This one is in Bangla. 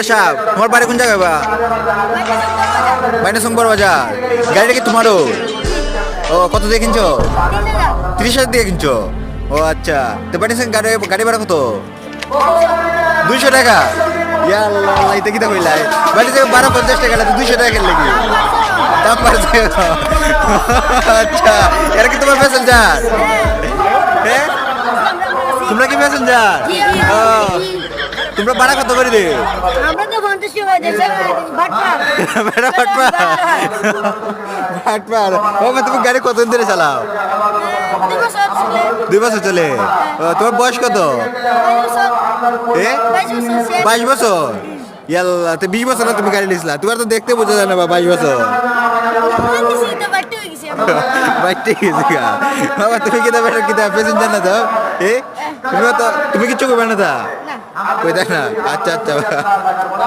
সাহেব তোমার বাড়ি কোন জায়গায় বা বাইনা সোমবার বাজার গাড়িটা কি তোমারও ও কত দিয়ে কিনছো 30,000 দিয়ে কিনছো ও আচ্ছা তো বাইনা সিং গাড়ি গাড়ি ভাড়া কত 200 টাকা ইয়াল্লাহ এটা কি তা কইলাই বাইনা সিং 1250 টাকা লাগে 200 টাকা কিনলে কি দাম বাড়ছে আচ্ছা এর কি তোমার প্যাসেঞ্জার হ্যাঁ তোমরা কি প্যাসেঞ্জার তোমরা ভাড়া কত করে দে আমরা তো 50 টাকা দিছি ভাটপার বেড়া ভাটপার ভাটপার ও তুমি গাড়ি কতদিন ধরে চালাও 2 বছর চলে তোমার বয়স কত 22 বছর ইয়াল্লা তো 20 বছর না তুমি গাড়ি নিয়েছিলা তোমার তো দেখতে বোঝা যায় না বা 22 বছর বাইতে গেছি গা বাবা তুমি কি দাও কি দাও প্যাসেঞ্জার না দাও তুমি কি চোখে বানা দা কই দেখ না আচ্ছা আচ্ছা